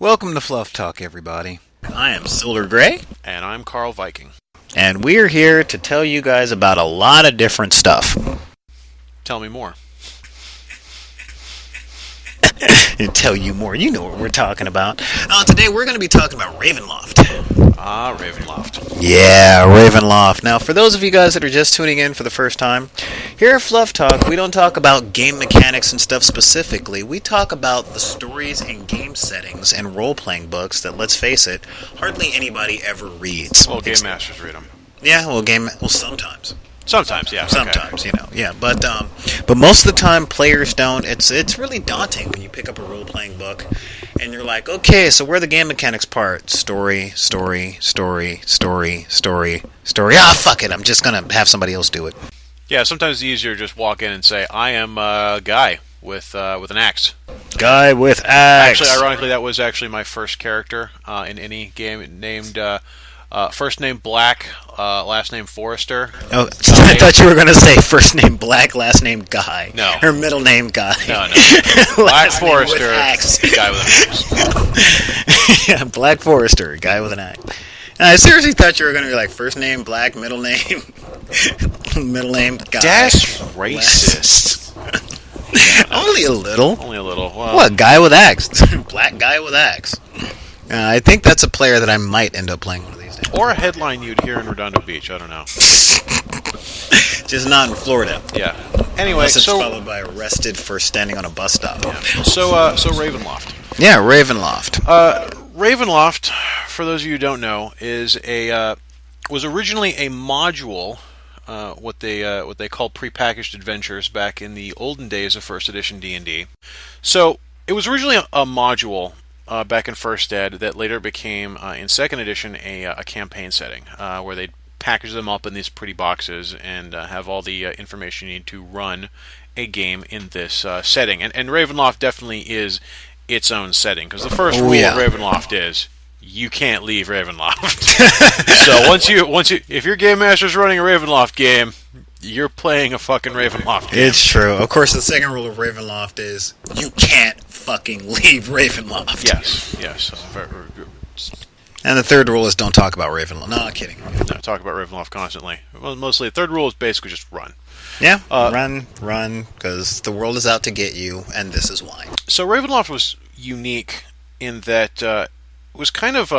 Welcome to Flufftalk, everybody. I am Silver Greye. And I'm Karl Viking. And we're here to tell you guys about a lot of different stuff. Tell me more. Tell you more. You know what we're talking about. Today we're going to be talking about Ravenloft. Ah, Ravenloft. Yeah, Ravenloft. Now, for those of you guys that are just tuning in for the first time, here at Fluff Talk, we don't talk about game mechanics and stuff specifically. We talk about the stories and game settings and role-playing books that, let's face it, hardly anybody ever reads. Well, game masters read them. Yeah, well, sometimes. Sometimes, yeah. Sometimes, okay. Yeah. But most of the time, players don't. It's really daunting when you pick up a role-playing book, and you're like, okay, so where are the game mechanics part? Story. Ah, fuck it, I'm just gonna have somebody else do it. Yeah, sometimes it's easier to just walk in and say, I am Guy with an axe. Guy with axe. Actually, ironically, that was actually my first character in any game, named first name Black, last name Forrester. Oh, I thought you were going to say first name Black, last name Guy. No. Or middle name Guy. No. Black Forrester, guy with an axe. Yeah, Black Forrester, guy with an axe. And I seriously thought you were going to be like first name Black, middle name Guy. That's racist. Only a little. Only a little. Well, what, guy with axe? Black guy with axe. I think that's a player that I might end up playing one of these days. Or a headline you'd hear in Redondo Beach, I don't know. Just not in Florida. Yeah. Anyway, unless it's followed by arrested for standing on a bus stop. Yeah. So Ravenloft. Yeah, Ravenloft. Ravenloft, for those of you who don't know, was originally a module, what they call prepackaged adventures back in the olden days of First Edition D&D. So it was originally a module back in First Ed that later became in Second Edition a campaign setting where they package them up in these pretty boxes and have all the information you need to run a game in this setting. And Ravenloft definitely is its own setting, because the first rule of Ravenloft is you can't leave Ravenloft. So if your game master's running a Ravenloft game, you're playing a fucking Ravenloft game. It's true. Of course, the second rule of Ravenloft is you can't fucking leave Ravenloft. Yes. And the third rule is don't talk about Ravenloft. No, I'm kidding. No, talk about Ravenloft constantly. Well, mostly the third rule is basically just run. Yeah, run, because the world is out to get you, and this is why. So Ravenloft was unique in that it was kind of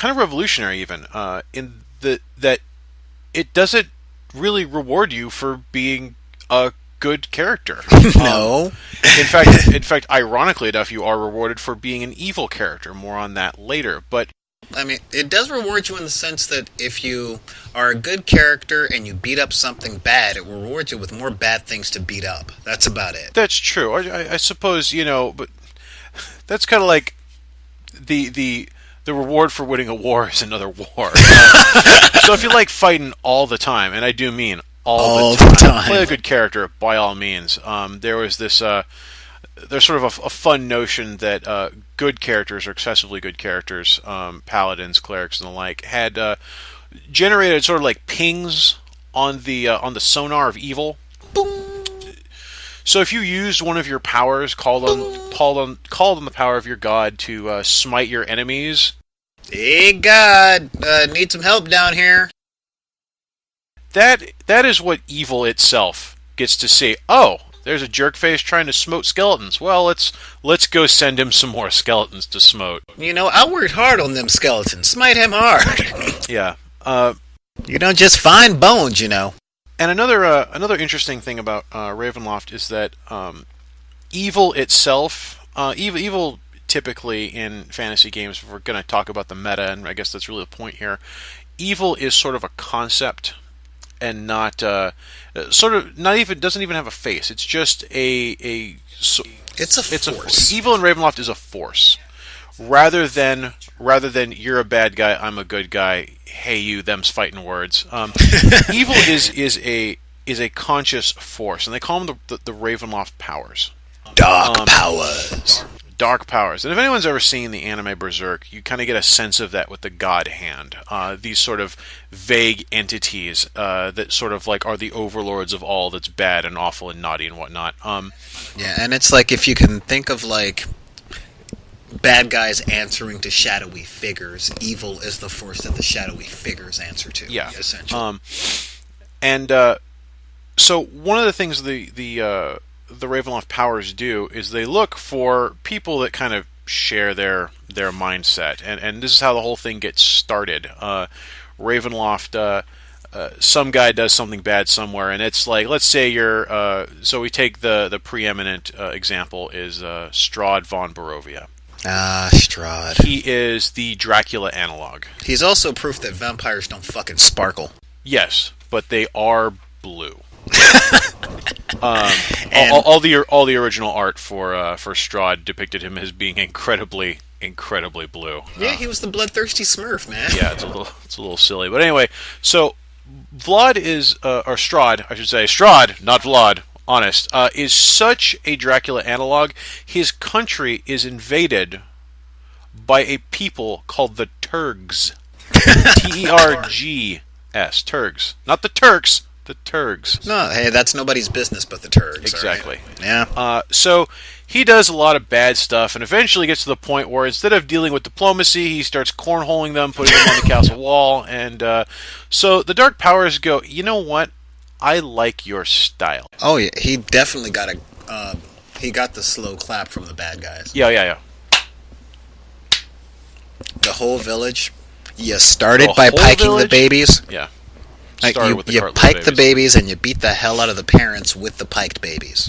revolutionary, even in that it doesn't really reward you for being a good character. No. In fact, ironically enough, you are rewarded for being an evil character. More on that later. But I mean, it does reward you in the sense that if you are a good character and you beat up something bad, it will reward you with more bad things to beat up. That's about it. That's true. I suppose, but that's kind of like the reward for winning a war is another war. So if you like fighting all the time, and I do mean all the time, play a good character by all means. There was this there's sort of a fun notion that good characters, or excessively good characters, paladins, clerics, and the like, had generated sort of like pings on the sonar of evil. Boom. So if you used one of your powers, called on the power of your god to smite your enemies. Hey God, need some help down here. That is what evil itself gets to see. Oh, there's a jerkface trying to smote skeletons. Well, let's go send him some more skeletons to smote. I worked hard on them skeletons. Smite him hard. Yeah. You don't just find bones, And another interesting thing about Ravenloft is that evil itself, evil typically in fantasy games, if we're going to talk about the meta, and I guess that's really the point here, evil is sort of a concept and not doesn't even have a face. It's just it's a force. Evil in Ravenloft is a force, rather than you're a bad guy, I'm a good guy. Hey, you, them's fighting words. Evil is a conscious force, and they call them the Ravenloft powers. Dark powers. Dark powers. And if anyone's ever seen the anime Berserk, you kind of get a sense of that with the God Hand. These sort of vague entities that sort of like are the overlords of all that's bad and awful and naughty and whatnot. Yeah, and it's like if you can think of like bad guys answering to shadowy figures. Evil is the force that the shadowy figures answer to. Yeah. Essentially. So one of the things the Ravenloft powers do is they look for people that kind of share their mindset, and this is how the whole thing gets started. Ravenloft, some guy does something bad somewhere, and it's like, let's say you're. So we take the preeminent example is Strahd von Barovia. Ah, Strahd. He is the Dracula analog. He's also proof that vampires don't fucking sparkle. Yes, but they are blue. All the original art for Strahd depicted him as being incredibly blue. Yeah, he was the bloodthirsty Smurf, man. Yeah, it's a little silly, but anyway. So Vlad is or Strahd, I should say, Strahd, not Vlad. Honest, is such a Dracula analog. His country is invaded by a people called the Turgs. Tergs. Turgs, not the Turks. The Turgs. No, hey, that's nobody's business but the Turgs. Exactly. Right? Yeah. So he does a lot of bad stuff, and eventually gets to the point where instead of dealing with diplomacy, he starts cornholing them, putting them on the castle wall, and so the Dark Powers go, you know what? I like your style. Oh yeah, he definitely got he got the slow clap from the bad guys. Yeah. The whole village. You started by piking the babies. Yeah. Like you pike the babies and you beat the hell out of the parents with the piked babies.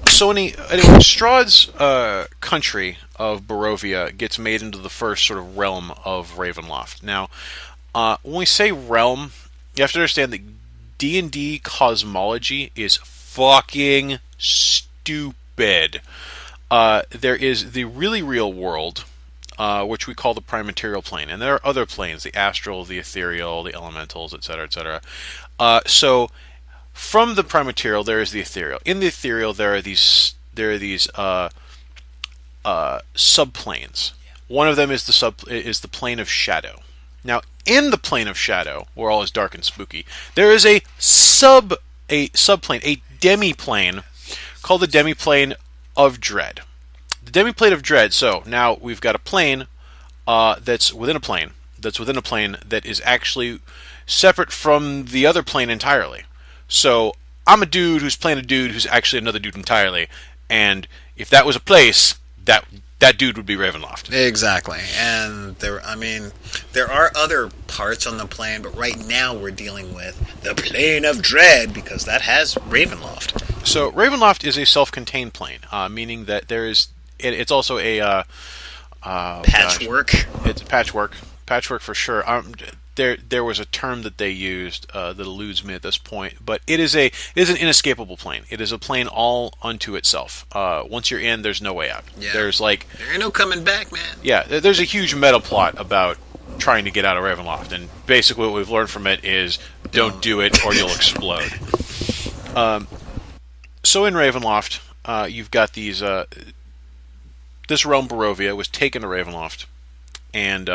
So anyway, Strahd's country of Barovia gets made into the first sort of realm of Ravenloft. Now, when we say realm, you have to understand that D&D cosmology is fucking stupid. There is the really real world, which we call the prime material plane, and there are other planes: the astral, the ethereal, the elementals, etc., etc. So, from the prime material, there is the ethereal. In the ethereal, there are these subplanes. One of them is the plane of shadow. Now, in the plane of shadow, where all is dark and spooky, there is a subplane, a demiplane, called the demiplane of dread. The demiplane of dread. So now we've got a plane that's within a plane that is actually separate from the other plane entirely. So I'm a dude who's playing a dude who's actually another dude entirely, and if that was a place, that dude would be Ravenloft. Exactly. And there are other parts on the plane, but right now we're dealing with the plane of dread because that has Ravenloft. So Ravenloft is a self-contained plane, meaning that it's also a patchwork. It's a patchwork for sure. There was a term that they used that eludes me at this point, but it is an inescapable plane. It is a plane all unto itself. Once you're in, there's no way out. Yeah. There ain't no coming back, man. Yeah, there's a huge meta plot about trying to get out of Ravenloft, and basically what we've learned from it is don't do it or you'll explode. So in Ravenloft, you've got these. This realm Barovia was taken to Ravenloft, and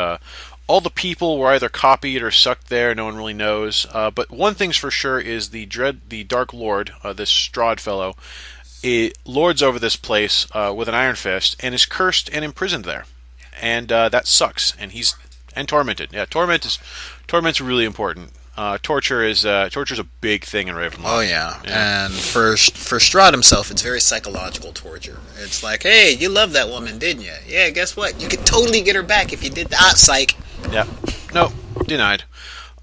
all the people were either copied or sucked there. No one really knows. But one thing's for sure is the Dark Lord, this Strahd fellow, lords over this place with an iron fist and is cursed and imprisoned there, and that sucks. And tormented. Yeah, torment's really important. Torture's a big thing in Ravenloft. Oh yeah. And for Strahd himself, it's very psychological torture. It's like, hey, you loved that woman, didn't you? Yeah, guess what? You could totally get her back if you did that. Psych. Yeah. No, denied.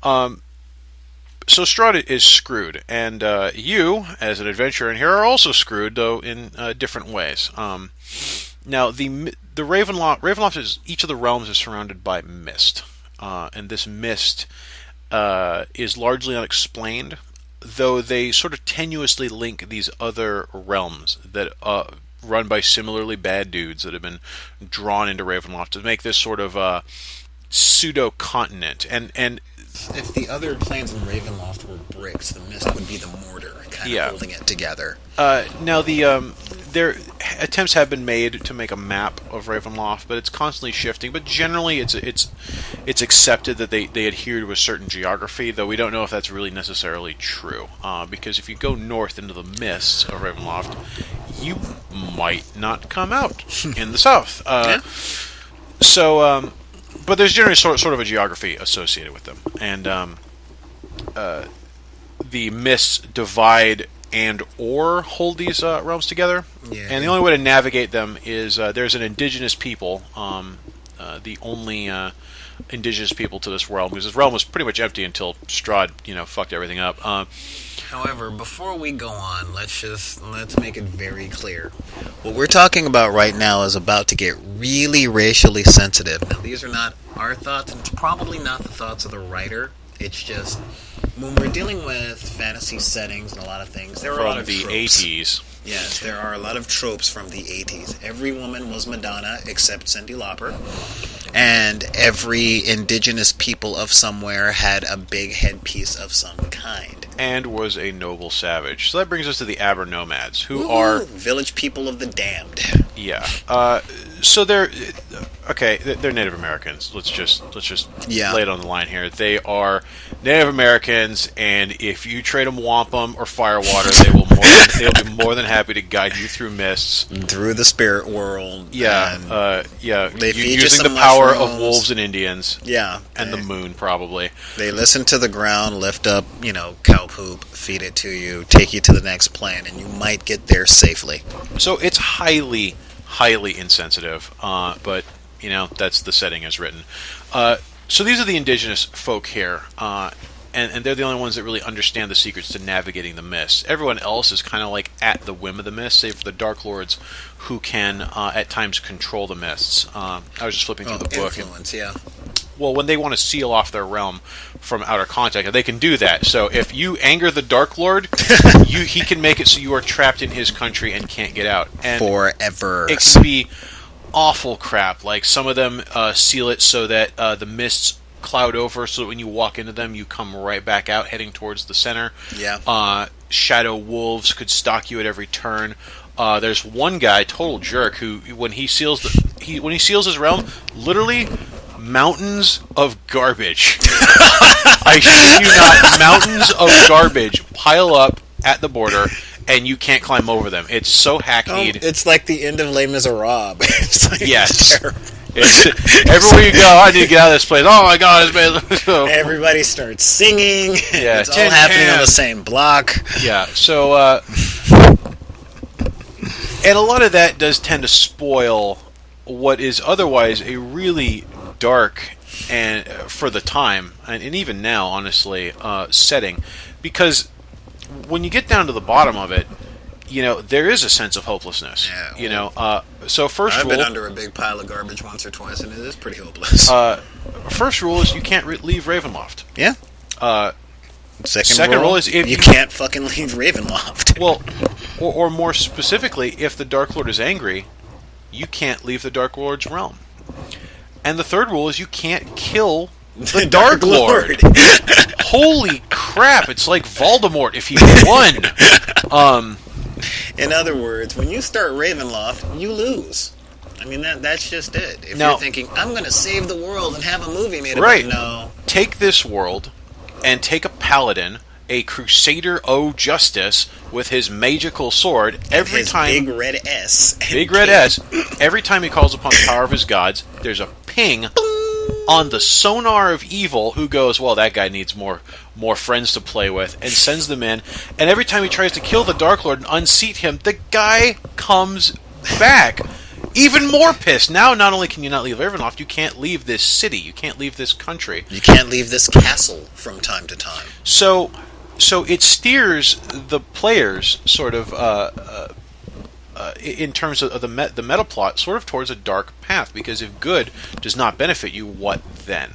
So Strahd is screwed, and you, as an adventurer in here, are also screwed, though in different ways. Now, the Ravenloft is, each of the realms is surrounded by mist, and this mist is largely unexplained, though they sort of tenuously link these other realms that run by similarly bad dudes that have been drawn into Ravenloft to make this sort of pseudo-continent. And if the other planes in Ravenloft were bricks, the mist would be the mortar, kind of holding it together. Now, there attempts have been made to make a map of Ravenloft, but it's constantly shifting. But generally, it's accepted that they adhere to a certain geography, though we don't know if that's really necessarily true. Because if you go north into the mists of Ravenloft, you might not come out in the south. So, but there's generally sort of a geography associated with them, and the mists divide and or hold these realms together. Yeah. And the only way to navigate them is there's an indigenous people, the only indigenous people to this realm, because this realm was pretty much empty until Strahd, fucked everything up. However, before we go on, let's make it very clear. What we're talking about right now is about to get really racially sensitive. Now, these are not our thoughts, and it's probably not the thoughts of the writer. It's just, when we're dealing with fantasy settings and a lot of things, there are a lot of the tropes. 80s. Yes, there are a lot of tropes from the 80s. Every woman was Madonna except Cyndi Lauper. And every indigenous people of somewhere had a big headpiece of some kind. And was a noble savage. So that brings us to the Abernomads, who Ooh, are village people of the damned. Yeah. So they're Native Americans. Let's just lay it on the line here. They are Native Americans, and if you trade them wampum or firewater, they'll be more than happy to guide you through mists, through the spirit world. Yeah. They feed using you some the power mushrooms. of wolves and Indians. Yeah, and the moon probably. They listen to the ground, lift up, cow poop, feed it to you, take you to the next plane, and you might get there safely. So it's highly insensitive, but that's the setting as written. So these are the indigenous folk here, and they're the only ones that really understand the secrets to navigating the mists. Everyone else is kind of like at the whim of the mists, save for the Dark Lords, who can at times control the mists. I was just flipping through the book. Influence, yeah. Well, when they want to seal off their realm from outer contact, they can do that. So if you anger the Dark Lord, he can make it so you are trapped in his country and can't get out. And forever. It can be awful crap. Like some of them seal it so that the mists cloud over, so that when you walk into them, you come right back out, heading towards the center. Yeah. Shadow wolves could stalk you at every turn. There's one guy, total jerk, who when he seals his realm, literally mountains of garbage. I shit you not, mountains of garbage pile up at the border, and you can't climb over them. It's so hackneyed. It's like the end of Les Miserables. It's like, yes. It's everywhere you go, I need to get out of this place. Oh my god, it's bad. Everybody starts singing. Yeah, it's all happening on the same block. Yeah, so and a lot of that does tend to spoil what is otherwise a really dark and for the time, and even now, honestly, setting, because when you get down to the bottom of it, there is a sense of hopelessness. Yeah, so first rule, I've been under a big pile of garbage once or twice, and it is pretty hopeless. First rule is you can't leave Ravenloft. Yeah. Second rule is if you can't fucking leave Ravenloft. Well, or more specifically, if the Dark Lord is angry, you can't leave the Dark Lord's realm. And the third rule is you can't kill the Dark Lord. Holy crap, it's like Voldemort if he won. In other words, when you start Ravenloft, you lose. I mean, that's just it. If now, you're thinking, I'm going to save the world and have a movie made right. about it, no. Take this world and take a paladin, a crusader o' justice, with his magical sword. Every time, big red S. Big red S. Every time he calls upon the power of his gods, there's a ping on the sonar of evil, who goes, well, that guy needs more friends to play with, and sends them in. And every time he tries to kill the Dark Lord and unseat him, the guy comes back. Even more pissed. Now, not only can you not leave Ravenloft, you can't leave this city. You can't leave this country. You can't leave this castle from time to time. So it steers the players sort of, in terms of the meta plot, sort of towards a dark path. Because if good does not benefit you, what then?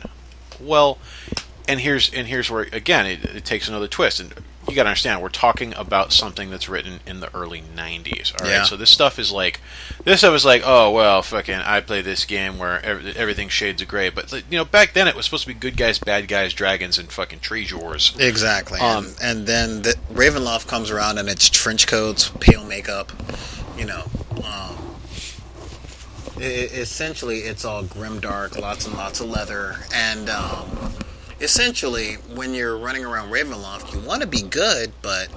Well, and here's where again it takes another twist. And you got to understand, we're talking about something that's written in the early 90s. All right, yeah. So this stuff is like, oh well, fucking, I play this game where everything's shades of gray. But back then it was supposed to be good guys, bad guys, dragons, and fucking treasures. Exactly. And then Ravenloft comes around and it's trench coats, pale makeup, you know, essentially it's all grimdark, lots and lots of leather, and essentially when you're running around Ravenloft, you want to be good, but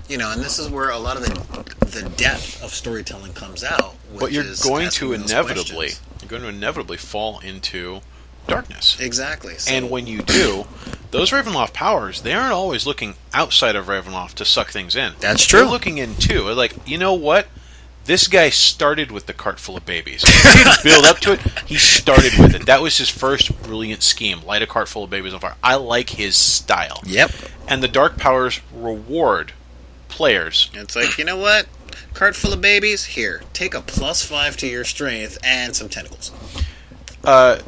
and this is where a lot of the depth of storytelling comes out. But you're going to inevitably fall into darkness. Exactly. So, and when you do, those Ravenloft powers, they aren't always looking outside of Ravenloft to suck things in. That's true. They're looking in too. Like, you know what? This guy started with the cart full of babies. He didn't build up to it. He started with it. That was his first brilliant scheme. Light a cart full of babies on fire. I like his style. Yep. And the dark powers reward players. It's like, you know what? Cart full of babies? Here, take a +5 to your strength and some tentacles.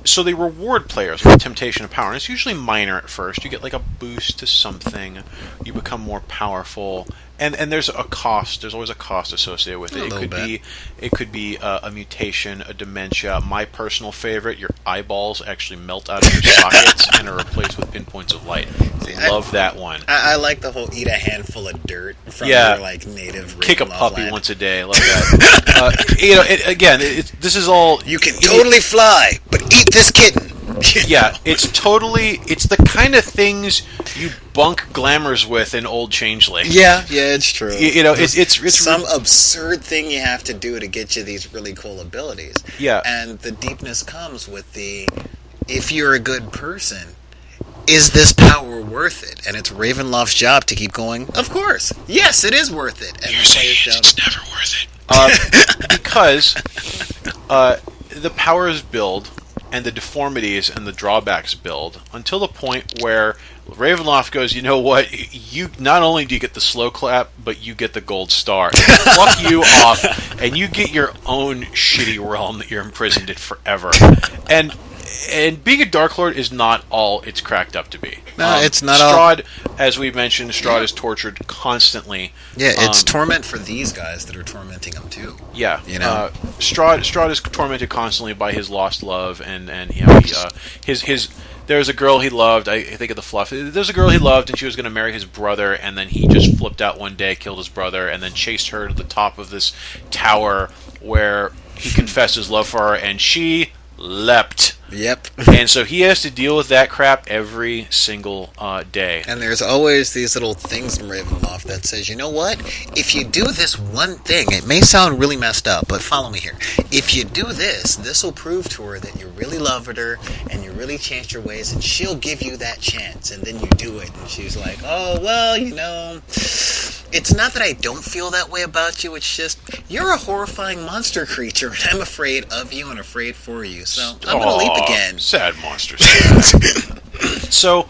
So they reward players with temptation of power, and it's usually minor at first. You get like a boost to something, you become more powerful, and there's a cost. There's always a cost associated with it. It could be a mutation, a dementia. My personal favorite: your eyeballs actually melt out of your sockets and are replaced with pinpoints of light. Love that one. I like the whole eat a handful of dirt from your native. Kick a puppy land. Once a day. Love that. This is all. You can totally fly, but eat this kitten. Yeah, it's the kind of things you bunk glamours with in Old Changeling. Yeah, it's true. It's some absurd thing you have to do to get you these really cool abilities. Yeah, and the deepness comes with if you're a good person, is this power worth it? And it's Ravenloft's job to keep going. Of course, yes, it is worth it. And you're saying it's never worth it because the powers build. And the deformities and the drawbacks build until the point where Ravenloft goes, you know what? You not only do you get the slow clap, but you get the gold star. Fuck you off, and you get your own shitty realm that you're imprisoned in forever. And being a Dark Lord is not all it's cracked up to be. No, it's not Strahd, as we mentioned, Strahd is tortured constantly. Yeah, it's torment for these guys that are tormenting him too. Yeah, Strahd is tormented constantly by his lost love, and his. There's a girl he loved. I think of the fluff. There's a girl he loved, and she was going to marry his brother, and then he just flipped out one day, killed his brother, and then chased her to the top of this tower where he confessed his love for her, and she leapt. Yep. And so he has to deal with that crap every single day. And there's always these little things in Ravenloft that says, you know what? If you do this one thing, it may sound really messed up, but follow me here. If you do this will prove to her that you really love her and you really changed your ways, and she'll give you that chance. And then you do it, and she's like, oh, well, it's not that I don't feel that way about you. It's just you're a horrifying monster creature, and I'm afraid of you and afraid for you. So I'm going to leap again. Sad monsters. So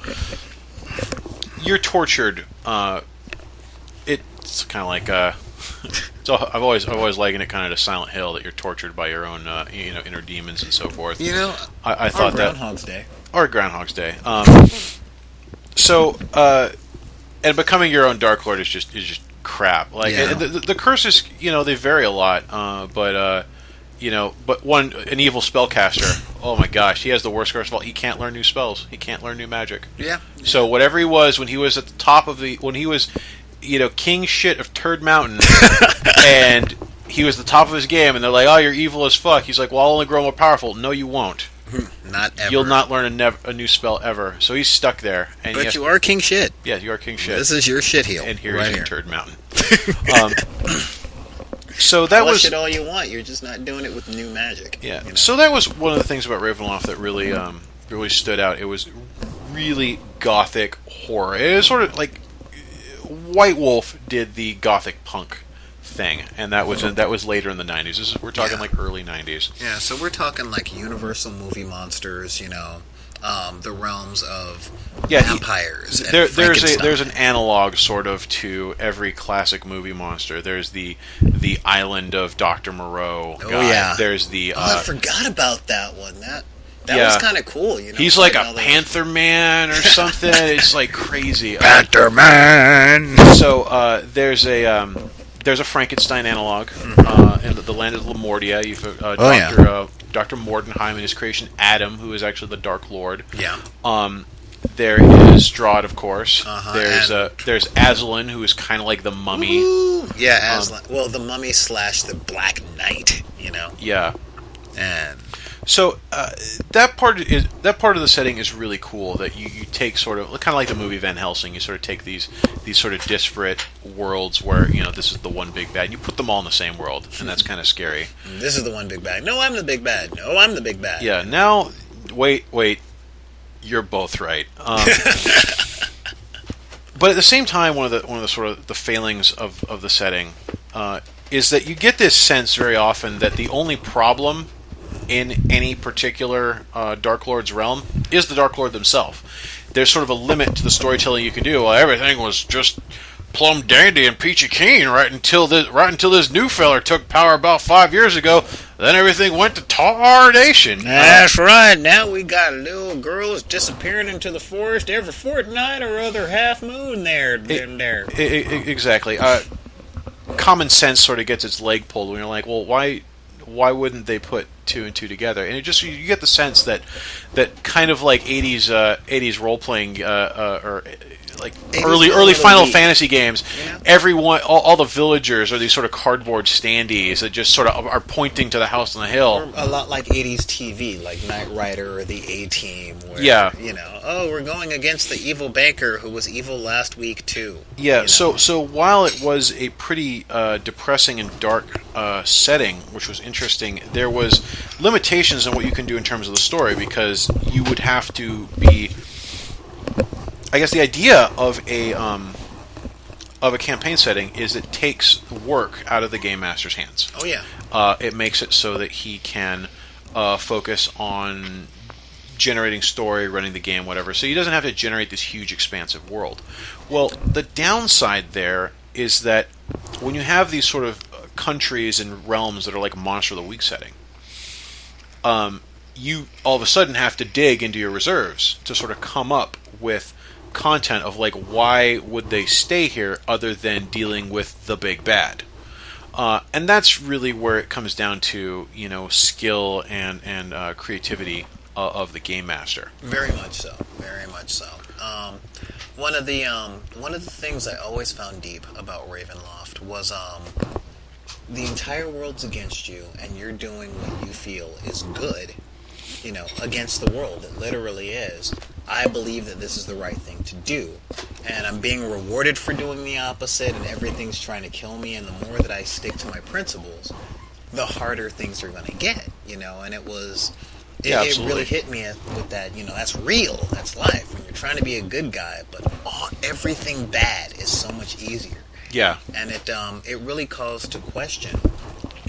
you're tortured. It's kind of like I've always likened it kind of to Silent Hill, that you're tortured by your own inner demons and so forth. I thought Groundhog's Day. Or Groundhog's Day. And becoming your own Dark Lord is just crap. Like the curses, they vary a lot. But an evil spellcaster, oh my gosh, he has the worst curse of all. He can't learn new spells. He can't learn new magic. Yeah. So whatever he was when he was at the top of when he was, king shit of Turd Mountain, and he was the top of his game, and they're like, oh, you're evil as fuck. He's like, well, I'll only grow more powerful. No, you won't. Not ever. You'll not learn a new spell ever. So he's stuck there. And but you are king shit. Yeah, you are king shit. This is your shit heel. And here right he's here. in Turd Mountain. So that was shit all you want. You're just not doing it with new magic. Yeah. So that was one of the things about Ravenloft that really really stood out. It was really gothic horror. It was sort of like White Wolf did the gothic punk thing, and that was later in the 90s. We're talking like early 90s. Yeah, so we're talking like Universal movie monsters, the realms of vampires. There's an analog sort of to every classic movie monster. There's the island of Dr. Moreau guy. Oh yeah. There's the I forgot about that one. That was kind of cool. He's like a Panther Man or something. It's like crazy. Panther Man. So there's a Frankenstein analog in the land of Lemordia. You've Dr. Dr. Mordenheim and his creation Adam, who is actually the Dark Lord. Yeah. There is Strahd, of course. There's Aslan, who is kind of like the mummy. Woo! Yeah, Aslan. Well, the mummy / the Black Knight. Yeah. And so that part of the setting is really cool. That you take sort of kind of like the movie Van Helsing. You sort of take these sort of disparate worlds where this is the one big bad, and you put them all in the same world, and that's kind of scary. This is the one big bad. No, I'm the big bad. No, I'm the big bad. Yeah. Now, wait. You're both right. But at the same time, one of the sort of the failings of the setting is that you get this sense very often that the only problem in any particular Dark Lord's realm is the Dark Lord themselves. There's sort of a limit to the storytelling you can do. Well, everything was just plum dandy and peachy keen right until this new feller took power about 5 years ago. Then everything went to tarnation. That's right. Now we got little girls disappearing into the forest every fortnight or other half moon there. Exactly. Common sense sort of gets its leg pulled when you're like, well, why wouldn't they put two and two together? And you get the sense that kind of like 80s role playing or like early Final Fantasy games. Everyone, all the villagers are these sort of cardboard standees that just sort of are pointing to the house on the hill. Or a lot like 80s TV, like Knight Rider or the A-Team. Yeah. We're going against the evil banker who was evil last week too. Yeah. So while it was a pretty depressing and dark setting, which was interesting, there was limitations on what you can do in terms of the story because you would have to be. I guess the idea of a campaign setting is it takes work out of the game master's hands. Oh yeah. It makes it so that he can focus on generating story, running the game, whatever. So he doesn't have to generate this huge, expansive world. Well, the downside there is that when you have these sort of countries and realms that are like a Monster of the Week setting, you all of a sudden have to dig into your reserves to sort of come up with content of like why would they stay here other than dealing with the big bad, and that's really where it comes down to skill and creativity of the game master. Very much so. One of the things I always found deep about Ravenloft was the entire world's against you and you're doing what you feel is good against the world. It literally is. I believe that this is the right thing to do, and I'm being rewarded for doing the opposite, and everything's trying to kill me, and the more that I stick to my principles, the harder things are going to get, and it really hit me with that, that's real, that's life, when you're trying to be a good guy, but everything bad is so much easier. Yeah. And it really calls to question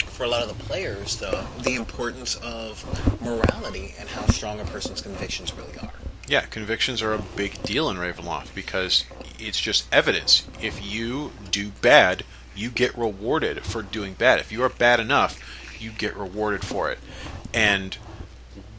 for a lot of the players, the importance of morality and how strong a person's convictions really are. Yeah, convictions are a big deal in Ravenloft because it's just evidence. If you do bad, you get rewarded for doing bad. If you are bad enough, you get rewarded for it. And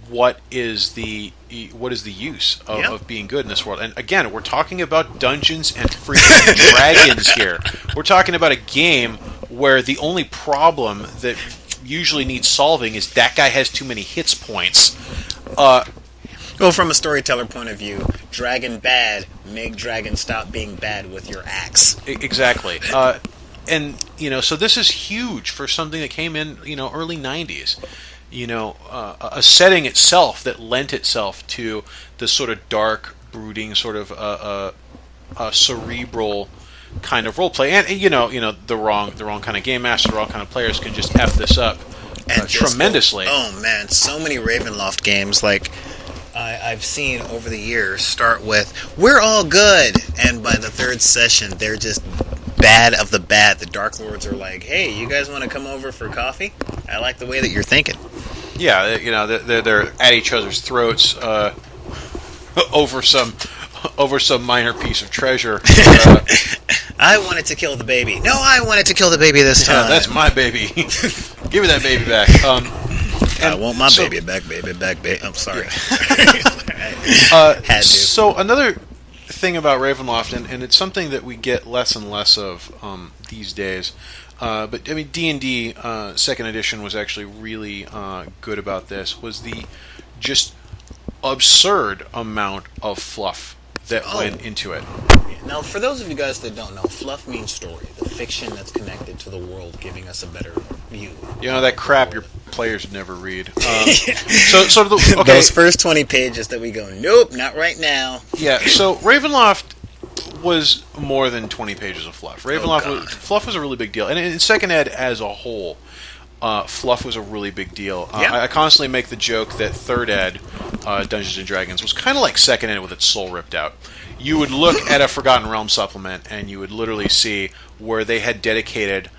what is the use of being good in this world? And again, we're talking about Dungeons and freaking Dragons here. We're talking about a game where the only problem that usually needs solving is that guy has too many hits points. Well, from a storyteller point of view, dragon bad, make dragon stop being bad with your axe. Exactly. And, so this is huge for something that came in, early 90s. A setting itself that lent itself to this sort of dark, brooding, sort of cerebral kind of roleplay. And, the wrong kind of game master, the wrong kind of players can just F this up tremendously. Oh, man, so many Ravenloft games, like I've seen over the years start with, we're all good, and by the third session, they're just bad of the bad. The Dark Lords are like, hey, you guys want to come over for coffee? I like the way that you're thinking. Yeah, they're at each other's throats over some minor piece of treasure. I wanted to kill the baby. No, I wanted to kill the baby this time. Yeah, that's my baby. Give me that baby back. I want my baby back, baby. I'm sorry. Had to. So another thing about Ravenloft, and it's something that we get less and less of these days, but I mean D&D 2nd edition was actually really good about this, was the just absurd amount of fluff that went into it. Now, for those of you guys that don't know, fluff means story, the fiction that's connected to the world, giving us a better view. You know, that crap your players would never read. Okay. Those first 20 pages that we go, nope, not right now. Yeah, so Ravenloft was more than 20 pages of fluff. Fluff was a really big deal. And in second ed as a whole, fluff was a really big deal. I constantly make the joke that third ed, Dungeons & Dragons, was kind of like second ed with its soul ripped out. You would look at a Forgotten Realms supplement, and you would literally see where they had dedicated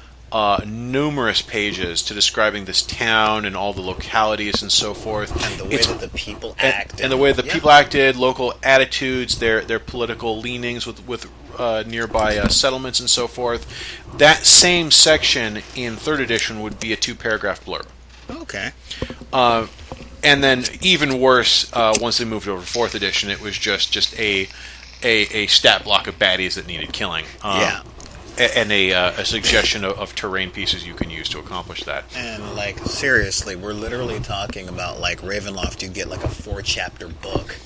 numerous pages to describing this town and all the localities and so forth. And the way that the people act. And the way the people acted, local attitudes, their political leanings with nearby settlements and so forth. That same section in 3rd edition would be a 2-paragraph blurb. Okay. And then even worse, once they moved over to 4th edition, it was just a stat block of baddies that needed killing. And a suggestion of terrain pieces you can use to accomplish that. And, like, seriously, we're literally talking about, like, Ravenloft, you get, like, a 4-chapter book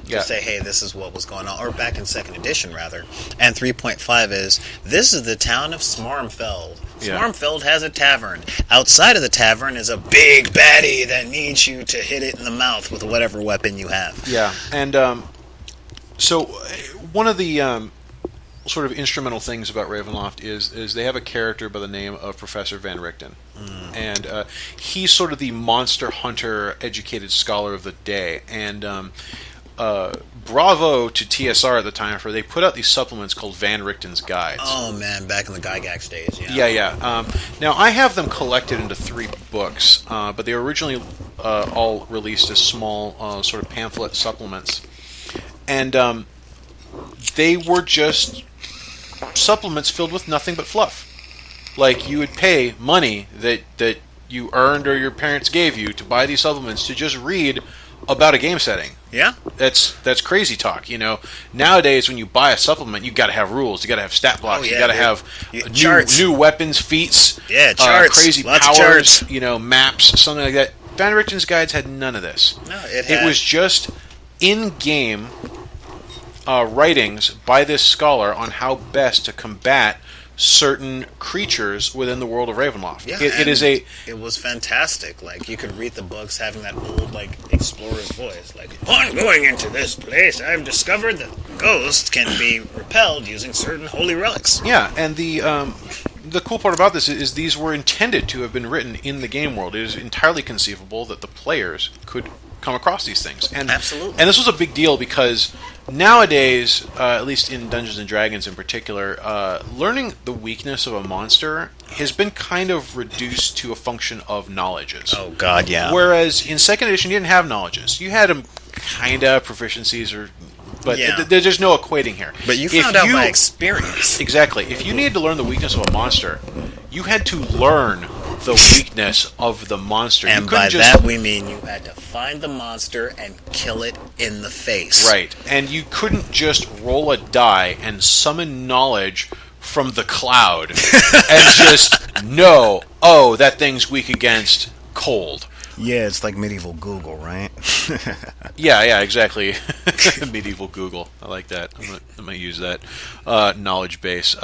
to say, hey, this is what was going on, or back in 2nd edition, rather. And 3.5 is, this is the town of Smarmfeld. Smarmfeld has a tavern. Outside of the tavern is a big baddie that needs you to hit it in the mouth with whatever weapon you have. Yeah, and so one of the sort of instrumental things about Ravenloft is they have a character by the name of Professor Van Richten. And he's sort of the monster hunter educated scholar of the day. And bravo to TSR at the time, for they put out these supplements called Van Richten's Guides. Oh man, back in the Gygax days. Yeah. Now I have them collected into 3 books, but they were originally all released as small sort of pamphlet supplements. And they were just supplements filled with nothing but fluff. Like, you would pay money that you earned or your parents gave you to buy these supplements to just read about a game setting. Yeah. That's crazy talk, you know. Nowadays, when you buy a supplement, you got to have rules. You got to have stat blocks. You got to have new weapons, feats, charts, crazy lots powers, of charts. you know, maps, something like that. Van Richten's Guides had none of this. No, it was just in-game writings by this scholar on how best to combat certain creatures within the world of Ravenloft. Yeah, it was fantastic. Like, you could read the books having that old, like, explorer's voice. Like, upon going into this place, I've discovered that ghosts can be repelled using certain holy relics. Yeah, and the cool part about this is these were intended to have been written in the game world. It is entirely conceivable that the players could come across these things. And, absolutely. And this was a big deal because nowadays, at least in Dungeons & Dragons in particular, learning the weakness of a monster has been kind of reduced to a function of knowledges. Oh, God, yeah. Whereas in 2nd edition, you didn't have knowledges. You had them kind of proficiencies, but there's just no equating here. But you found out by experience. Exactly. If you needed to learn the weakness of a monster, you had to learn the weakness of the monster. And by that we mean you had to find the monster and kill it in the face. Right. And you couldn't just roll a die and summon knowledge from the cloud and just know, oh, that thing's weak against cold. Yeah, it's like medieval Google, right? Yeah, exactly. Medieval Google. I like that. I'm gonna use that knowledge base.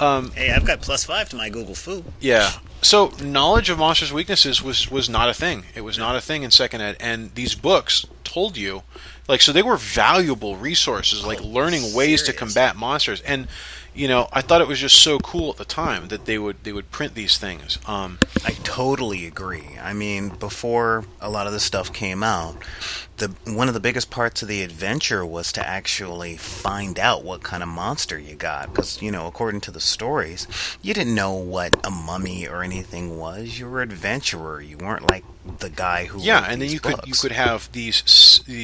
Hey, I've got +5 to my Google Foo. Yeah. So knowledge of monsters' weaknesses was not a thing. It was not a thing in 2nd ed, and these books told you, like, so they were valuable resources, like learning ways to combat monsters. And you know, I thought it was just so cool at the time that they would print these things. I totally agree. I mean, before a lot of this stuff came out, one of the biggest parts of the adventure was to actually find out what kind of monster you got. Because, you know, according to the stories, you didn't know what a mummy or anything was. You were an adventurer. You weren't like the guy who wrote and then these books. you could have these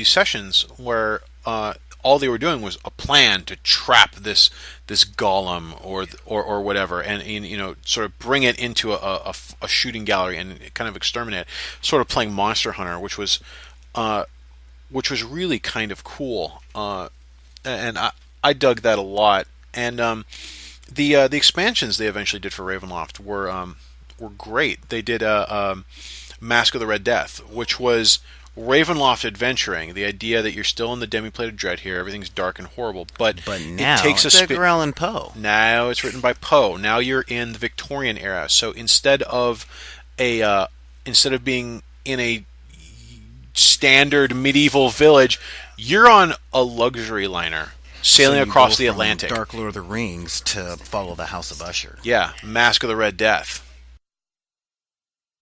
sessions where all they were doing was a plan to trap this golem or whatever, and you know, sort of bring it into a shooting gallery and kind of exterminate it. Sort of playing Monster Hunter, which was really kind of cool, and I dug that a lot. And the expansions they eventually did for Ravenloft were great. They did Mask of the Red Death, which was Ravenloft adventuring, the idea that you're still in the demi-plate of dread here, everything's dark and horrible, but now it takes a it's spin. Edgar Allan Poe. Now it's written by Poe. Now you're in the Victorian era. So instead of being in a standard medieval village, you're on a luxury liner sailing across the Atlantic. Dark Lord of the Rings to follow the House of Usher. Yeah, Mask of the Red Death.